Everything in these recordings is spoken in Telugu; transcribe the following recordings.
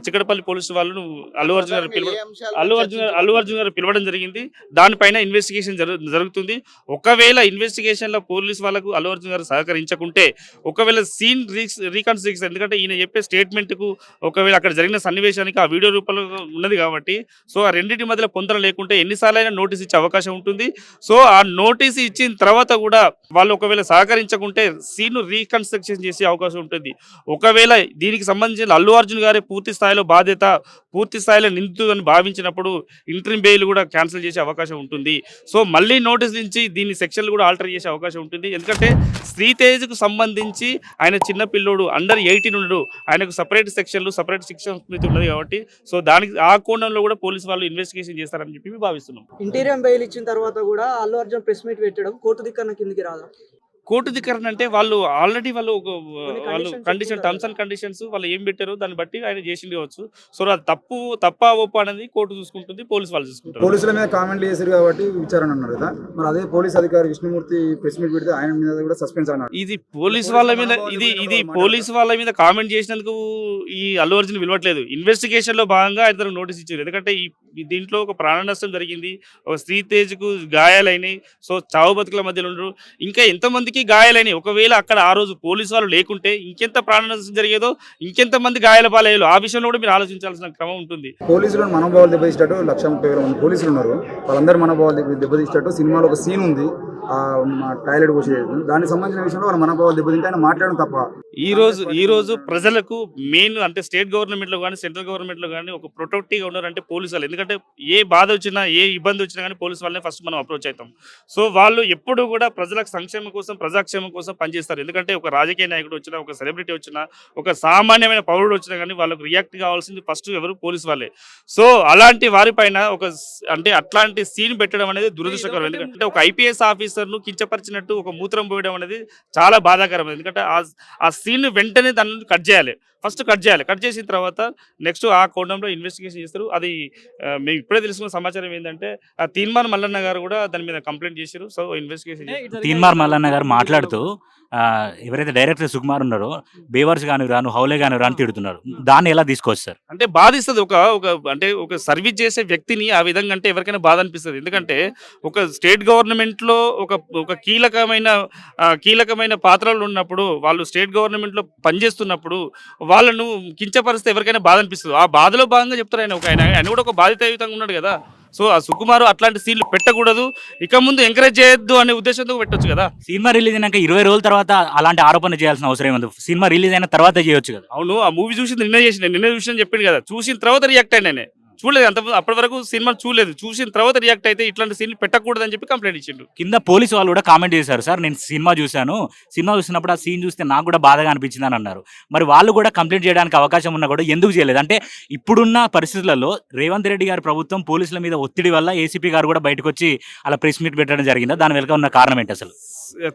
చిక్కడపల్లి పోలీసు వాళ్ళు అల్లు అర్జున్ గారు పిలవడం జరిగింది. దానిపైన ఇన్వెస్టిగేషన్ జరుగుతుంది. ఒకవేళ ఇన్వెస్టిగేషన్‌లో పోలీస్ వాళ్ళకు అల్లు అర్జున్ గారు సహకరించకుంటే, ఒకవేళ సీన్ రీకన్‌స్ట్రక్షన్ ఎందుకంటే ఈయన చెప్పే స్టేట్‌మెంట్‌కు ఒకవేళ అక్కడ జరిగిన సన్నివేశానికి ఆ వీడియో రూపంలో ఉన్నది కాబట్టి, సో ఆ రెండిటి మధ్యలో పొంతన లేకుంటే ఎన్ని సార్లైనా నోటీస్ ఇచ్చే అవకాశం ఉంటుంది. సో ఆ నోటీస్ ఇచ్చిన తర్వాత కూడా వాళ్ళు ఒకవేళ సహకరించకుంటే సీన్‌ను రీకన్‌స్ట్రక్షన్ చేసే అవకాశం ఉంటుంది. ఒకవేళ దీనికి సంబంధించిన అల్లు అర్జున్ గారే పూర్తి స్థాయిలో బాధ్యత, పూర్తి స్థాయిలో నిందితుడని భావించినప్పుడు ఇంటరిమ్ బెయిల్ కూడా క్యాన్సిల్ చేసే అవకాశం ఉంటుంది. సో మళ్ళీ నోటీస్ నుంచి దీని సెక్షన్లు కూడా ఆల్టర్ చేసే అవకాశం ఉంటుంది. ఎందుకంటే శ్రీతేజ్‌కు సంబంధించి ఆయన చిన్న పిల్లోడు అండర్ 18 ఉన్నాడు. ఆయనకు సెపరేట్ సెక్షన్లు, సెపరేట్ శిక్షణ స్మృతి ఉన్నది కాబట్టి సో దానికి ఆ కోణంలో కూడా పోలీసు వాళ్ళు ఇన్వెస్టిగేషన్ చేస్తారని చెప్పి మేము భావిస్తున్నాం. ఇంటీరియం బెయిల్ ఇచ్చిన తర్వాత కూడా అల్లు అర్జున్ ప్రెస్ మీట్ పెట్టడం కోర్టు ధిక్కరణ కిందికి రాదా? కోర్టు ధిక్కరణ అంటే వాళ్ళు ఆల్రెడీ వాళ్ళు కొన్ని వాళ్ళు కండిషన్స్ కండిషన్ చెప్పుకుంటారు టర్మ్స్ కదా. అండ్ కండిషన్స్ వాళ్ళు ఏం పెట్టారో దాన్ని బట్టి ఆయన చేసింది కావచ్చు. సో అది తప్పా ఒప్పా అనేది కోర్టు చూసుకుంటుంది, పోలీసు వాళ్ళు చూసుకుంటారు. పోలీసుల మీద కామెంట్లు చేశారు కాబట్టి విచారణ అన్నారు కదా, మరి అదే పోలీస్ అధికారి విష్ణుమూర్తి ప్రెస్ మీట్ పెడితే ఆయన మీద కూడా సస్పెన్స్ అన్నారు. ఇది పోలీసు వాళ్ళ మీద పోలీసు వాళ్ళ మీద కామెంట్ చేసినందుకు ఈ అల్లు అర్జున్ విలువట్లేదు. ఇన్వెస్టిగేషన్ లో భాగంగా ఆయన నోటీస్ ఇచ్చారు. ఎందుకంటే దీంట్లో ఒక ప్రాణ నష్టం జరిగింది, ఒక శ్రీతేజ్కు గాయాలైనాయి. సో చావు బతుకుల మధ్యలో ఉండరు, ఇంకా ఎంతమందికి గాయాలైనాయి. ఒకవేళ అక్కడ ఆ రోజు పోలీసు వాళ్ళు లేకుంటే ఇంకెంత ప్రాణ నష్టం జరిగేదో, ఇంకెంత మంది గాయాల పాలయ్యాలో ఆ విషయంలో కూడా మీరు ఆలోచించాల్సిన క్రమం ఉంటుంది. పోలీసులు మనోభావాలు దెబ్బతీసేటట్టు 1,30,000 మంది పోలీసులు ఉన్నారు, వాళ్ళందరూ మనోభావాలు దెబ్బతీసేటట్టు సినిమాలో ఒక సీన్ ఉంది, టాయిలెట్ పోసేది. దానికి సంబంధించిన విషయంలో వాళ్ళ మనోభావాలు దెబ్బతింటే ఆయన మాట్లాడడం తప్ప. ఈ రోజు ప్రజలకు మెయిన్ అంటే స్టేట్ గవర్నమెంట్ లో కానీ సెంట్రల్ గవర్నమెంట్ లో కానీ ఒక ప్రొటెక్టివ్గా ఉన్నారంటే పోలీసు వాళ్ళు. ఎందుకంటే ఏ బాధ వచ్చినా, ఏ ఇబ్బంది వచ్చినా కానీ పోలీసు వాళ్ళని ఫస్ట్ మనం అప్రోచ్ అవుతాం. సో వాళ్ళు ఎప్పుడు కూడా ప్రజలకు సంక్షేమం కోసం, ప్రజాక్షేమం కోసం పనిచేస్తారు. ఎందుకంటే ఒక రాజకీయ నాయకుడు వచ్చినా, ఒక సెలబ్రిటీ వచ్చినా, ఒక సామాన్యమైన పౌరుడు వచ్చినా కానీ వాళ్ళకు రియాక్ట్ కావాల్సింది ఫస్ట్ ఎవరు? పోలీసు వాళ్ళే. సో అలాంటి వారిపైన అట్లాంటి సీన్ పెట్టడం అనేది దురదృష్టకరం. ఎందుకంటే ఒక ఐపీఎస్ ఆఫీసర్ను కించపరిచినట్టు ఒక మూత్రం పోయడం అనేది చాలా బాధాకరం. ఎందుకంటే ఆ సీన్ వెంటనే దాన్ని కట్ చేయాలి. కట్ చేసిన తర్వాత నెక్స్ట్ ఆ కోణంలో ఇన్వెస్టిగేషన్ చేస్తారు. అది మేము ఇప్పుడే తెలుసుకున్న సమాచారం ఏంటంటే ఆ తీన్మార్ మల్లన్న గారు కూడా దాని మీద కంప్లైంట్ చేశారు. సో ఇన్వెస్టిగేషన్ తీన్మార్ మల్లన్న గారు మాట్లాడుతూ ఎవరైతే డైరెక్టర్ సుకుమార్ ఉన్నారో బేవర్స్ కానిరా, నువ్వు హౌలే కానిరా అని తిడుతున్నారు. దాన్ని ఎలా తీసుకొస్తారు? అంటే బాధిస్తుంది. ఒక సర్వీస్ చేసే వ్యక్తిని ఆ విధంగా అంటే ఎవరికైనా బాధ అనిపిస్తుంది. ఎందుకంటే ఒక స్టేట్ గవర్నమెంట్ లో ఒక కీలకమైన పాత్రలు ఉన్నప్పుడు, వాళ్ళు స్టేట్ గవర్నమెంట్ లో పనిచేస్తున్నప్పుడు వాళ్ళను కించపరిస్తే ఎవరికైనా బాధ అనిపిస్తుంది. ఆ బాధలో భాగంగా చెప్తారు. ఆయన కూడా ఒక బాధితయుతంగా ఉన్నాడు కదా. సో ఆ సుకుమారు అట్లాంటి సీన్లు పెట్టకూడదు, ఇక ముందు ఎంకరేజ్ చేయొద్దు అనే ఉద్దేశంతో పెట్టొచ్చు కదా. సినిమా రిలీజ్ అయినాక 20 రోజుల తర్వాత అలాంటి ఆరోపణ చేయాల్సిన అవసరం ఏముంది? సినిమా రిలీజ్ అయిన తర్వాత చేయొచ్చు కదా. అవును, ఆ మూవీ చూసి నిన్న చూసి చెప్పింది కదా. చూసిన తర్వాత రియాక్ట్ అయినా చూడలేదు, అప్పటి వరకు సినిమా చూడలేదు. చూసిన తర్వాత రియాక్ట్ అయితే ఇట్లాంటి సీన్లు పెట్టకూడదు అని చెప్పి కంప్లైంట్ ఇచ్చిండు. కింద పోలీసు వాళ్ళు కూడా కామెంట్ చేశారు, సార్ నేను సినిమా చూసినప్పుడు ఆ సీన్ చూస్తే నాకు కూడా బాధగా అనిపించింది అని అన్నారు. మరి వాళ్ళు కూడా కంప్లైంట్ చేయడానికి అవకాశం ఉన్నా కూడా ఎందుకు చేయలేదు? అంటే ఇప్పుడున్న పరిస్థితులలో రేవంత్ రెడ్డి గారి ప్రభుత్వం పోలీసుల మీద ఒత్తిడి వల్ల ఏసీపీ గారు కూడా బయటకు వచ్చి అలా ప్రెస్ మీట్ పెట్టడం జరిగిందా? దాని వెనుక ఉన్న కారణం ఏంటి అసలు?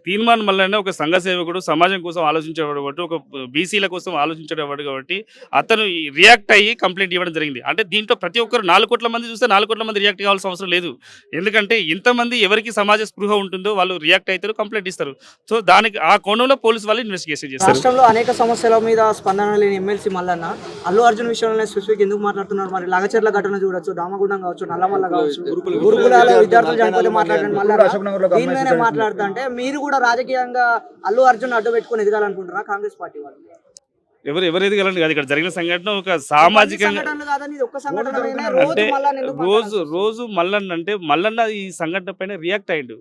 తీర్మాన్ మల్లన్న ఒక సంఘ సేవకుడు, సమాజం కోసం ఆలోచించేవాడు కాబట్టి, ఒక బీసీల కోసం ఆలోచించేవాడు కాబట్టి అతను రియాక్ట్ అయ్యి కంప్లైంట్ ఇవ్వడం జరిగింది. అంటే దీంట్లో ప్రతి ఒక్కరు 4 కోట్ల మంది చూస్తే 4 కోట్ల మంది రియాక్ట్ కావాల్సిన అవసరం లేదు. ఎందుకంటే ఇంతమంది ఎవరికి సమాజ స్పృహ ఉంటుందో వాళ్ళు రియాక్ట్ అవుతారు, కంప్లైంట్ ఇస్తారు. సో దానికి ఆ కోణంలో పోలీసు వాళ్ళు ఇన్వెస్టిగేషన్ చేస్తారు. రాష్ట్రంలో అనేక సమస్యల మీద స్పందన లేని ఎమ్మెల్సీ మల్లన్న అల్లు అర్జున్ విషయంలో స్పెసిఫిక్ ఎందుకు మాట్లాడుతున్నారు? మరి లగచర్ల ఘటన చూడొచ్చు, దామగుండం కావచ్చు, నల్లమల్ల కావచ్చు, గురుకులాల విద్యార్థులు చనిపోతే మాట్లాడండి. మల్లన్న దీని మీదనే మాట్లాడుతా అంటే మీరు కూడా రాజకీయంగా అల్లు అర్జున్ అడ్డు పెట్టుకుని ఎదగాలనుకుంటారా కాంగ్రెస్ పార్టీ వాళ్ళు? ఎవరు ఎదగలండి కాదు. ఇక్కడ జరిగిన సంఘటన ఒక సామాజికంగా అంటే రోజు మల్లన్న అంటే మల్లన్న ఈ సంఘటన పైన రియాక్ట్ అయ్యిండు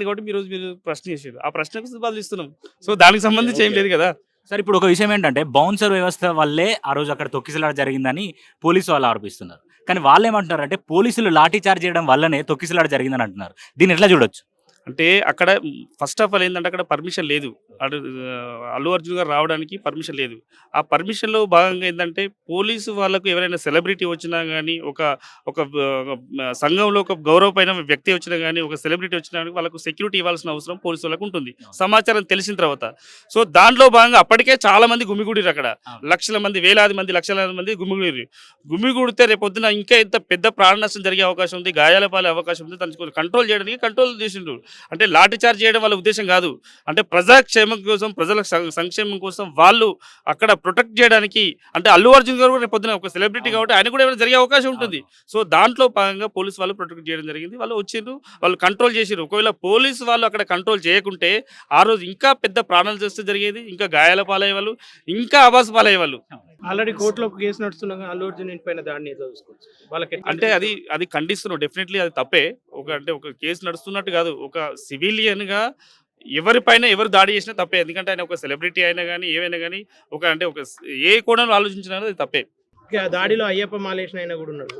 కాబట్టి మీరు ప్రశ్న చేసారు. ఆ ప్రశ్నకు బదులిస్తున్నాం. సో దానికి సంబంధించి ఏం లేదు కదా. సార్ ఇప్పుడు ఒక విషయం ఏంటంటే బౌన్సర్ వ్యవస్థ వల్లే ఆ రోజు అక్కడ తొక్కిసలాట జరిగిందని పోలీసు వాళ్ళు ఆరోపిస్తున్నారు. కానీ వాళ్ళు ఏమంటున్నారు అంటే పోలీసులు లాఠీ చార్జ్ చేయడం వల్లనే తొక్కిసలాట జరిగిందని అంటున్నారు. దీన్ని ఎట్లా చూడొచ్చు? అంటే అక్కడ ఫస్ట్ ఆఫ్ ఆల్ ఏంటంటే అక్కడ పర్మిషన్ లేదు. అల్లు అర్జున్ గారు రావడానికి పర్మిషన్ లేదు. ఆ పర్మిషన్లో భాగంగా ఏంటంటే పోలీసు వాళ్ళకు ఎవరైనా సెలబ్రిటీ వచ్చినా కానీ, ఒక సంఘంలో ఒక గౌరవమైన వ్యక్తి వచ్చినా కానీ, ఒక సెలబ్రిటీ వచ్చినా కానీ వాళ్ళకు సెక్యూరిటీ ఇవ్వాల్సిన అవసరం పోలీసు వాళ్ళకు ఉంటుంది, సమాచారం తెలిసిన తర్వాత. సో దాంట్లో భాగంగా అప్పటికే చాలా మంది గుమిగూడిరు. అక్కడ లక్షల మంది, లక్షలాది మంది గుమిగూడితే రేపొద్దున ఇంకా ఎంత పెద్ద ప్రాణ నష్టం జరిగే అవకాశం ఉంది, గాయాల పాలే అవకాశం ఉంది. దాన్ని కంట్రోల్ చేయడానికి కంట్రోల్ చేసిండ్రు. అంటే లాఠీ చార్జ్ చేయడం వాళ్ళ ఉద్దేశం కాదు. అంటే ప్రజాక్షేమం కోసం, ప్రజల సంక్షేమం కోసం వాళ్ళు అక్కడ ప్రొటెక్ట్ చేయడానికి, అంటే అల్లు అర్జున్ గారు కూడా రేపు పొద్దున ఒక సెలబ్రిటీ కాబట్టి ఆయన కూడా ఏమైనా జరిగే అవకాశం ఉంటుంది. సో దాంట్లో భాగంగా పోలీసు వాళ్ళు ప్రొటెక్ట్ చేయడం జరిగింది. వాళ్ళు వచ్చిండ్రు, వాళ్ళు కంట్రోల్ చేసిర్రు. ఒకవేళ పోలీసు వాళ్ళు అక్కడ కంట్రోల్ చేయకుంటే ఆ రోజు ఇంకా పెద్ద ప్రాణాలు చేస్తే జరిగేది, ఇంకా గాయాల పాలయ్యేవాళ్ళు, ఇంకా ఆవాస పాలయ్యేవాళ్ళు. ఆల్రెడీ కోర్టులో కేసు నడుస్తున్నా అల్లు అర్జున్ పైన దాడిని ఎట్లా చూసుకోవచ్చు వాళ్ళకి అంటే అది ఖండిస్తున్నాం. డెఫినెట్లీ అది తప్పే. ఒక కేసు నడుస్తున్నట్టు కాదు, ఒక సివిలియన్ గా ఎవరిపైన ఎవరు దాడి చేసినా తప్పే. ఎందుకంటే ఆయన ఒక సెలబ్రిటీ అయినా కానీ ఏమైనా కానీ ఏ కోణంలో ఆలోచించినా అది తప్పే. దాడిలో అయ్యప్ప మాలేసిన ఆయన కూడా ఉన్నాడు.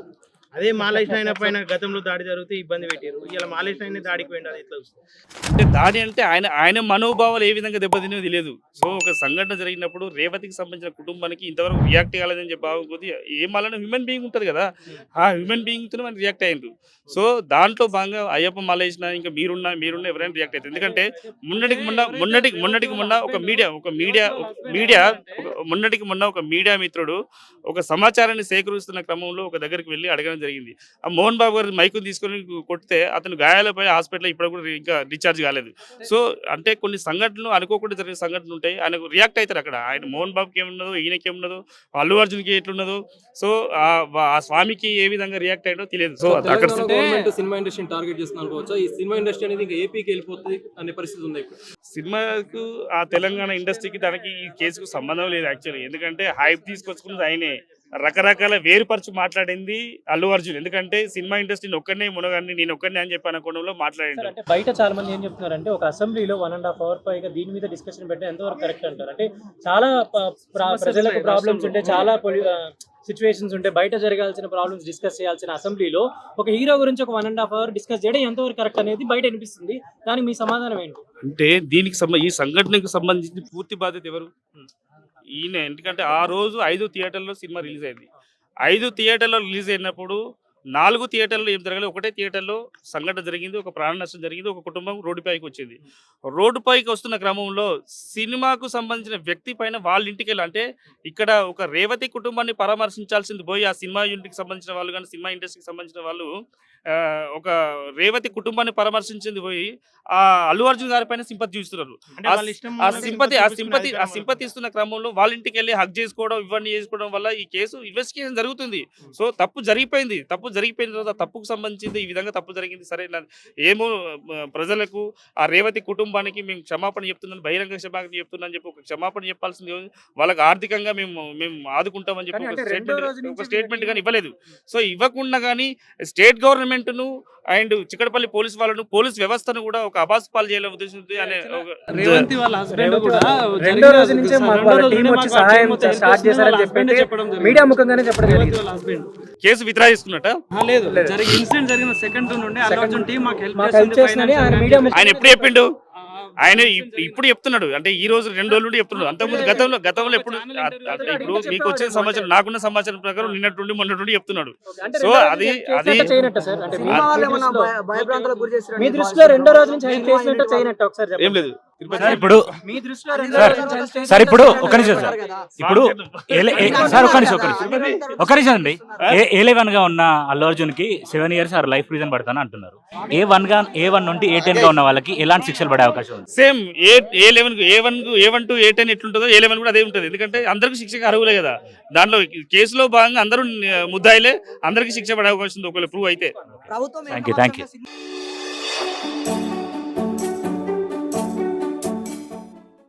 అదే మాలేసిన ఆయన పైన గతంలో దాడి జరిగితే ఇబ్బంది పెట్టారు. ఇలా మాలేసిన ఆయన దాడికి పోయింది, అది ఎట్లా చూసుకోవచ్చు? అంటే దాడి అంటే ఆయన మనోభావాలు ఏ విధంగా దెబ్బతినేది తెలియదు. సో ఒక సంఘటన జరిగినప్పుడు రేవతికి సంబంధించిన కుటుంబానికి ఇంతవరకు రియాక్ట్ కాలేదని చెప్పి బాగుంది. ఏమాలని హ్యూమన్ బీయింగ్ ఉంటుంది కదా, ఆ హ్యూమన్ బీయింగ్తో మనం రియాక్ట్ అయ్యిండ్రు. సో దాంట్లో భాగంగా అయ్యప్ప మాలేసిన ఇంకా మీరున్నా ఎవరైనా రియాక్ట్ అవుతారు. ఎందుకంటే మొన్నటికి మొన్న ఒక మీడియా మిత్రుడు ఒక సమాచారాన్ని సేకరిస్తున్న క్రమంలో ఒక దగ్గరికి వెళ్ళి అడగడం జరిగింది. ఆ మోహన్ బాబు గారు మైకుని తీసుకొని కొడితే అతను గాయాలపై హాస్పిటల్ ఇప్పుడు కూడా ఇంకా డిశ్చార్జ్ కాలేదు. సో అంటే కొన్ని సంఘటనలు అనుకోకుండా జరిగిన సంఘటనలు ఉంటాయి. ఆయనకు రియాక్ట్ అవుతారు అక్కడ. ఆయన మోహన్ బాబుకి ఏమున్నదో, ఈయనకి ఏమున్నదో, అల్లు అర్జున్కి ఎట్లున్నదో, సో ఆ స్వామికి ఏ విధంగా రియాక్ట్ అయ్యాడో తెలియదు. సో అక్కడ సినిమా ఇండస్ట్రీని టార్గెట్ చేస్తున్నారు అనుకోవచ్చా? ఈ సినిమా ఇండస్ట్రీ అనేది ఇంకా ఏపీకి వెళ్ళిపోతుంది అనే పరిస్థితి ఉంది ఇప్పుడు. సినిమాకు ఆ తెలంగాణ ఇండస్ట్రీకి దానికి ఈ కేసుకు సంబంధం లేదు యాక్చువల్లీ. ఎందుకంటే హైప్ తీసుకొచ్చుకున్నది ఆయనే, రకరకాల వేరుపరిచి మాట్లాడింది అల్లు అర్జున్. ఎందుకంటే సినిమా ఇండస్ట్రీని ఒక్కనే మునగాన్ని నేను ఒక్కనే అని చెప్పి అనుకోవడంలో మాట్లాడింది. అంటే బయట చాలా మంది ఏం చెప్తున్నారంటే ఒక అసెంబ్లీలో 1.5 hour పైగా దీని మీద డిస్కషన్ పెట్టడం ఎంతవరకు కరెక్ట్ అంటారు? అంటే చాలా ప్రజలకు ప్రాబ్లమ్స్ ఉంటే, చాలా సిచ్యువేషన్స్ ఉంటే, బయట జరగాల్సిన ప్రాబ్లమ్స్ డిస్కస్ చేయాల్సిన అసెంబ్లీలో ఒక హీరో గురించి ఒక 1.5 hour డిస్కస్ చేయడం ఎంతవరకు కరెక్ట్ అనేది బయట అనిపిస్తుంది. దానికి మీ సమాధానం ఏంటి? అంటే దీనికి ఈ సంఘటనకు సంబంధించి పూర్తి బాధ్యత ఎవరు? ఈయన. ఎందుకంటే ఆ రోజు 5 థియేటర్లో సినిమా రిలీజ్ అయింది. 5 థియేటర్లో రిలీజ్ అయినప్పుడు 4 థియేటర్లో ఏం జరగలేదు. ఒకటే థియేటర్లో సంఘటన జరిగింది, ఒక ప్రాణ నష్టం జరిగింది, ఒక కుటుంబం రోడ్డుపైకి వచ్చింది. రోడ్డుపైకి వస్తున్న క్రమంలో సినిమాకు సంబంధించిన వ్యక్తి పైన వాళ్ళ ఇంటికి వెళ్ళి, అంటే ఇక్కడ ఒక రేవతి కుటుంబాన్ని పరామర్శించాల్సింది పోయి ఆ సినిమా యూనిట్కి సంబంధించిన వాళ్ళు కానీ సినిమా ఇండస్ట్రీకి సంబంధించిన వాళ్ళు ఒక రేవతి కుటుంబాన్ని పరామర్శించింది పోయి ఆ అల్లు అర్జున్ గారి పైన సింపతి చూస్తున్నారు. ఆ సింపతి ఇస్తున్న క్రమంలో వాళ్ళ ఇంటికి వెళ్ళి హక్ చేసుకోవడం, ఇవన్నీ చేసుకోవడం వల్ల ఈ కేసు ఇన్వెస్టిగేషన్ జరుగుతుంది. సో తప్పు జరిగిపోయిన తర్వాత తప్పుకు సంబంధించింది ఈ విధంగా తప్పు జరిగింది. సరే ఏమో ప్రజలకు ఆ రేవతి కుటుంబానికి మేము క్షమాపణ చెప్తున్నాను, బహిరంగ క్షమాపణ చెప్తున్నాను చెప్పి ఒక క్షమాపణ చెప్పాల్సింది. వాళ్ళకి ఆర్థికంగా మేము ఆదుకుంటామని చెప్పి ఒక స్టేట్మెంట్ కానీ ఇవ్వలేదు. సో ఇవ్వకుండా కానీ స్టేట్ గవర్నమెంట్ ను అండ్ చిక్కడపల్లి పోలీస్ వాళ్ళను, పోలీస్ వ్యవస్థను కూడా ఒక అబాస్ పాలు చేయాలనే ఉద్దేశంతో రేవంత్ వాళ్ళ హస్బెండ్ కూడా రెండో రోజు నుంచే మాకు వాళ్ళ టీం వచ్చి సహాయం స్టార్ట్ చేశారని చెప్పి మీడియా ముఖంగానే చెప్పడం జరిగింది. కేసు విత్డ్రా చేసుకున్నట్ట లేదు, ఇన్సిడెంట్ జరిగిన సెకండ్ నుండి అల్లు అర్జున్ టీం మాకు హెల్ప్ చేస్తుందని ఆయన ఎప్పుడు చెప్పిండు? ఆయన ఇప్పుడు చెప్తున్నాడు. అంటే ఈ రోజు 2 రోజుల నుండి చెప్తున్నాడు. అంతకుముందు గతంలో ఎప్పుడు ఇప్పుడు మీకు వచ్చిన సమాచారం, నాకున్న సమాచారం ప్రకారం నిన్నటి నుండి మొన్నటి నుండి చెప్తున్నాడు. సో అది మీ దృష్టిలో రెండో రోజు నుంచి చేసినట్టు చేయనట్టు ఒకసారి ఏం లేదు. ఇప్పుడు సార్ ఇప్పుడు ఒక నిమిషం సార్, ఇప్పుడు సార్ ఒక నిమిషం అండి. A11 గా ఉన్న అల్లు అర్జున్ కి 7 years ఆర్ లైఫ్ ప్రిజన్ పడతాను అంటున్నారు. A1 నుండి A10 గా ఉన్న వాళ్ళకి ఎలాంటి శిక్షలు పడే అవకాశం ఉంది? సేమ్ A1 to A10 ఎట్లుంటుందో A11 కూడా అదే ఉంటుంది. ఎందుకంటే అందరికి శిక్షకు అర్హులే కదా. దాంట్లో కేసులో భాగంగా అందరూ ముద్దాయిలే, అందరికి శిక్ష పడే అవకాశం ఉంది ఒకవేళ ప్రూవ్ అయితే. ప్రభుత్వం థ్యాంక్ యూ.